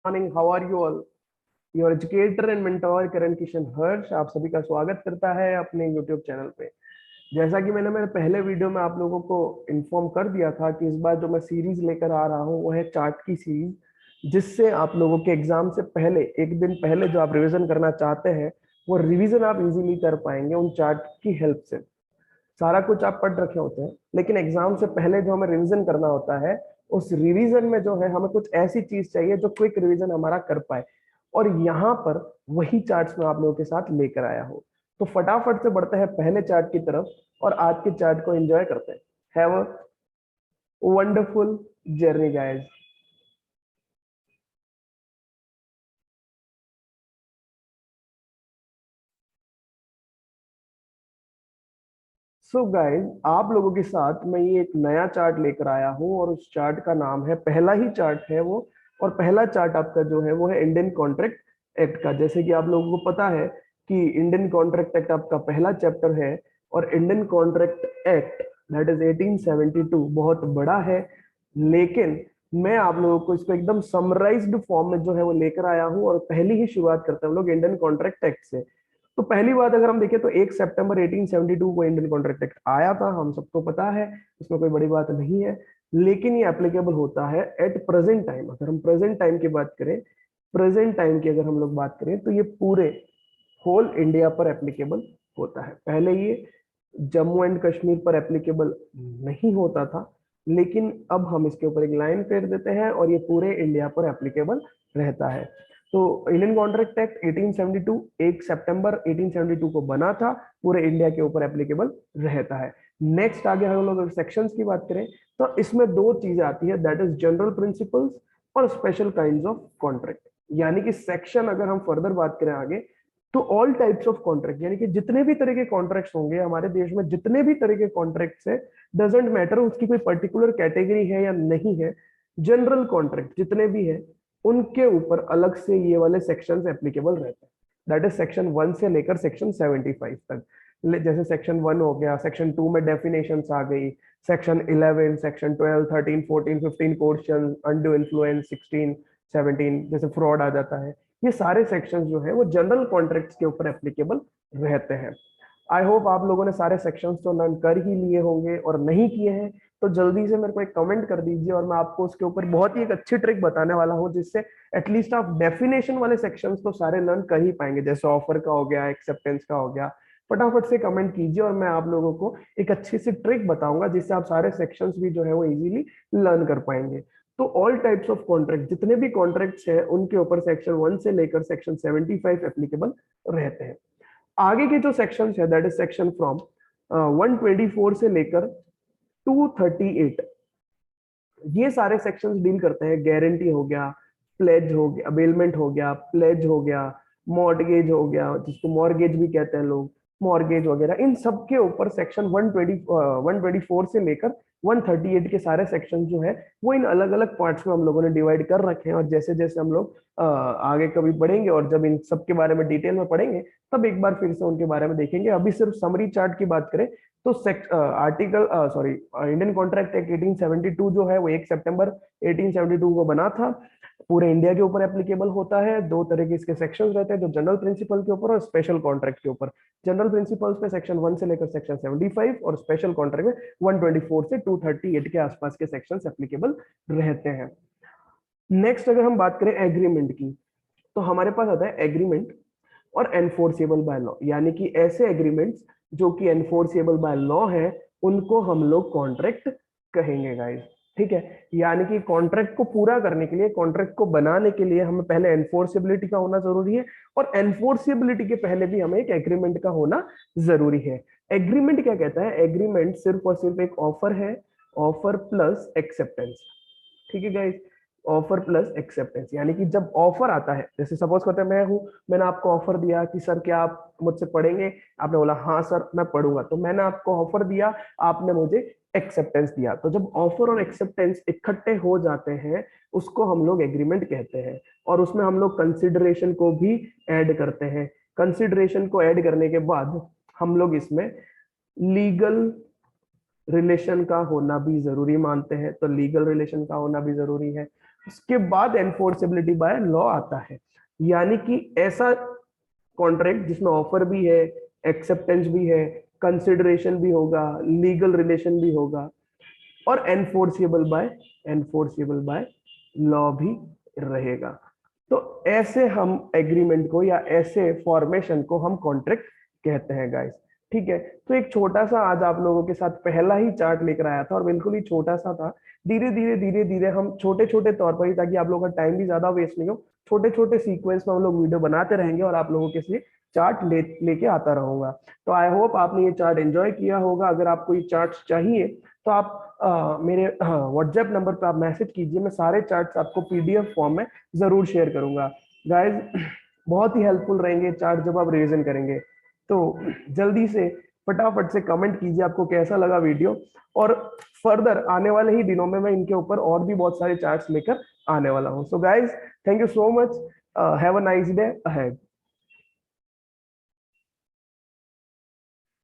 Morning, how are you all? Your educator and mentor Karan Kishan Harsh आप सभी का स्वागत करता है अपने यूट्यूब चैनल पे। जैसा कि मैंने मेरे पहले वीडियो में आप लोगों को इन्फॉर्म कर दिया था कि इस बार जो मैं सीरीज लेकर आ रहा हूँ वो है चार्ट की सीरीज, जिससे आप लोगों के एग्जाम से पहले एक दिन पहले जो आप रिवीजन करना चाहते हैं वो रिवीजन आप इजीली कर पाएंगे उन चार्ट की हेल्प से। सारा कुछ आप पढ़ रखे होते हैं, लेकिन एग्जाम से पहले जो हमें रिवीजन करना होता है उस रिवीजन में जो है हमें कुछ ऐसी चीज चाहिए जो क्विक रिवीजन हमारा कर पाए। और यहाँ पर वही चार्ट्स में आप लोगों के साथ लेकर आया हूँ। तो फटाफट से बढ़ते हैं पहले चार्ट की तरफ और आज के चार्ट को एंजॉय करते हैं। Have a wonderful journey guys. So guys, आप लोगों के साथ मैं ये एक नया चार्ट लेकर आया हूँ और उस चार्ट का नाम है, पहला ही चार्ट है वो। और पहला चार्ट आपका जो है वो है इंडियन कॉन्ट्रैक्ट एक्ट का। जैसे कि आप लोगों को पता है कि इंडियन कॉन्ट्रैक्ट एक्ट आपका पहला चैप्टर है और Indian contract act that is 1872 बहुत बड़ा है। लेकिन मैं आप लोगों को इसको एकदम समराइज्ड फॉर्म में जो है वो लेकर आया हूँ और पहली ही शुरुआत करते हैं हम लोग इंडियन कॉन्ट्रैक्ट एक्ट से। तो पहली बात अगर हम देखें तो 1 सितंबर 1872 को इंडियन कॉन्ट्रैक्ट एक्ट आया था, हम सबको पता है, इसमें कोई बड़ी बात नहीं है। लेकिन ये एप्लीकेबल होता है एट प्रेजेंट टाइम। अगर हम प्रेजेंट टाइम की बात करें, प्रेजेंट टाइम की अगर हम लोग बात करें तो ये पूरे होल इंडिया पर एप्लीकेबल होता है। पहले ये जम्मू एंड कश्मीर पर एप्लीकेबल नहीं होता था, लेकिन अब हम इसके ऊपर एक लाइन फेर देते हैं और ये पूरे इंडिया पर एप्लीकेबल रहता है। तो इंडियन कॉन्ट्रैक्ट एक्ट 1872 1 सितंबर 1872 को बना था, पूरे इंडिया के ऊपर एप्लीकेबल रहता है। नेक्स्ट आगे हम लोग सेक्शंस की बात करें तो इसमें दो चीजें आती है, दैट इज जनरल प्रिंसिपल्स और स्पेशल काइंड्स ऑफ कॉन्ट्रैक्ट। यानी कि सेक्शन अगर हम फर्दर बात करें आगे तो ऑल टाइप्स ऑफ कॉन्ट्रैक्ट, यानी कि जितने भी तरह के कॉन्ट्रैक्ट्स होंगे हमारे देश में, जितने भी तरह के कॉन्ट्रैक्ट्स है, डजेंट मैटर उसकी कोई पर्टिकुलर कैटेगरी है या नहीं है, जनरल कॉन्ट्रैक्ट जितने भी है उनके ऊपर अलग से ये वाले सेक्शंस एप्लीकेबल रहते हैं। दैट इज सेक्शन 1 से लेकर सेक्शन 75 तक। जैसे सेक्शन 1 हो गया, सेक्शन 2 में डेफिनेशंस आ गई, section 11, section 12, 13, 14, 15 question, undo influence 16, 17 जैसे फ्रॉड आ जाता है। ये सारे सेक्शंस जो है वो जनरल कॉन्ट्रैक्ट्स के ऊपर एप्लीकेबल रहते हैं। आई होप आप लोगों ने सारे सेक्शंस तो लर्न कर ही लिए होंगे, और नहीं किए हैं तो जल्दी से मेरे को एक कमेंट कर दीजिए और मैं आपको उसके ऊपर बहुत ही एक अच्छी ट्रिक बताने वाला हूँ, जिससे एटलीस्ट आप डेफिनेशन वाले सेक्शंस तो सारे लर्न कर ही पाएंगे। जैसे ऑफर का हो गया, एक्सेप्टेंस का हो गया। फटाफट से कमेंट कीजिए और मैं आप लोगों को एक अच्छी सी ट्रिक बताऊंगा जिससे आप सारे सेक्शंस भी जो है वो इजीली लर्न कर पाएंगे। तो ऑल टाइप्स ऑफ कॉन्ट्रैक्ट, जितने भी कॉन्ट्रैक्ट्स हैं उनके ऊपर सेक्शन 1 से लेकर सेक्शन 75 एप्लीकेबल रहते हैं। आगे के जो सेक्शन है दैट इज सेक्शन फ्रॉम 124 से लेकर 238, ये सारे सेक्शंस डील करते हैं गारंटी हो गया, प्लेज हो गया, अबेलमेंट हो गया, प्लेज हो गया, मॉर्गेज हो गया जिसको मॉर्गेज भी कहते हैं लोग, मॉर्गेज वगैरह, इन सब के ऊपर सेक्शन 124 से लेकर 138 के सारे सेक्शन जो है वो इन अलग अलग पार्ट्स में हम लोगों ने डिवाइड कर रखे हैं। और जैसे जैसे हम लोग आगे कभी पढ़ेंगे और जब इन सब के बारे में डिटेल में पढ़ेंगे तब एक बार फिर से उनके बारे में देखेंगे। अभी सिर्फ समरी चार्ट की बात करें तो article sorry Indian contract act 1872 जो है वो 1 सितंबर 1872 को बना था, पूरे इंडिया के ऊपर एप्लीकेबल होता है। दो तरह के इसके सेक्शंस रहते हैं, जो जनरल प्रिंसिपल के ऊपर और स्पेशल कॉन्ट्रैक्ट के ऊपर। जनरल प्रिंसिपल्स पे सेक्शन 1 से लेकर सेक्शन 75 और स्पेशल कॉन्ट्रैक्ट में 124 से 238 के आसपास के सेक्शंस एप्लीकेबल रहते हैं। नेक्स्ट अगर हम बात करें एग्रीमेंट की, तो हमारे पास आता है एग्रीमेंट और एनफोर्सेबल बाय लॉ। यानी कि ऐसे एग्रीमेंट्स जो कि एनफोर्सेबल बाय लॉ है उनको हम लोग कॉन्ट्रैक्ट कहेंगे गाइस। ठीक है, यानी कि कॉन्ट्रैक्ट को पूरा करने के लिए, कॉन्ट्रैक्ट को बनाने के लिए हमें पहले एनफोर्सेबिलिटी का होना जरूरी है, और एनफोर्सेबिलिटी के पहले भी हमें एक एग्रीमेंट का होना जरूरी है। एग्रीमेंट क्या कहता है? एग्रीमेंट सिर्फ और सिर्फ एक ऑफर है, ऑफर प्लस एक्सेप्टेंस। ठीक है गाइस, ऑफर प्लस एक्सेप्टेंस। यानी कि जब ऑफर आता है, जैसे सपोज करते हैं मैं हूं, मैंने आपको ऑफर दिया कि सर क्या आप मुझसे पढ़ेंगे, आपने बोला हाँ सर मैं पढ़ूंगा, तो मैंने आपको ऑफर दिया, आपने मुझे एक्सेप्टेंस दिया। तो जब ऑफर और एक्सेप्टेंस इकट्ठे हो जाते हैं उसको हम लोग एग्रीमेंट कहते हैं, और उसमें हम लोग कंसिडरेशन को भी ऐड करते हैं। कंसिडरेशन को ऐड करने के बाद हम लोग इसमें लीगल रिलेशन का होना भी जरूरी मानते हैं, तो लीगल रिलेशन का होना भी जरूरी है। उसके बाद एनफोर्सेबिलिटी बाय लॉ आता है, यानी कि ऐसा कॉन्ट्रैक्ट जिसमें ऑफर भी है, एक्सेप्टेंस भी है, कंसिडरेशन भी होगा, लीगल रिलेशन भी होगा, और एनफोर्सिबल बाय लॉ भी रहेगा। तो ऐसे हम एग्रीमेंट को या ऐसे फॉर्मेशन को हम कॉन्ट्रैक्ट कहते हैं गाइस। ठीक है, तो एक छोटा सा आज आप लोगों के साथ पहला ही चार्ट लेकर आया था और बिल्कुल ही छोटा सा था। धीरे धीरे हम छोटे छोटे तौर पर ही, ताकि आप लोगों का टाइम भी ज्यादा वेस्ट नहीं हो, छोटे छोटे सीक्वेंस में हम लोग वीडियो बनाते रहेंगे और आप लोगों के लिए चार्ट लेके आता रहूंगा। तो आई होप आपने ये चार्ट एंजॉय किया होगा। अगर आपको ये चार्ट चाहिए तो आप मेरे व्हाट्सएप नंबर पे आप मैसेज कीजिए, मैं सारे चार्ट्स आपको पीडीएफ फॉर्म में जरूर शेयर करूंगा। गाइज बहुत ही हेल्पफुल रहेंगे चार्ट जब आप रिवीजन करेंगे। तो जल्दी से फटाफट से कमेंट कीजिए आपको कैसा लगा वीडियो, और फर्दर आने वाले ही दिनों में मैं इनके ऊपर और भी बहुत सारे चार्ट्स लेकर आने वाला हूँ। So guys, thank you so much, have a nice day ahead.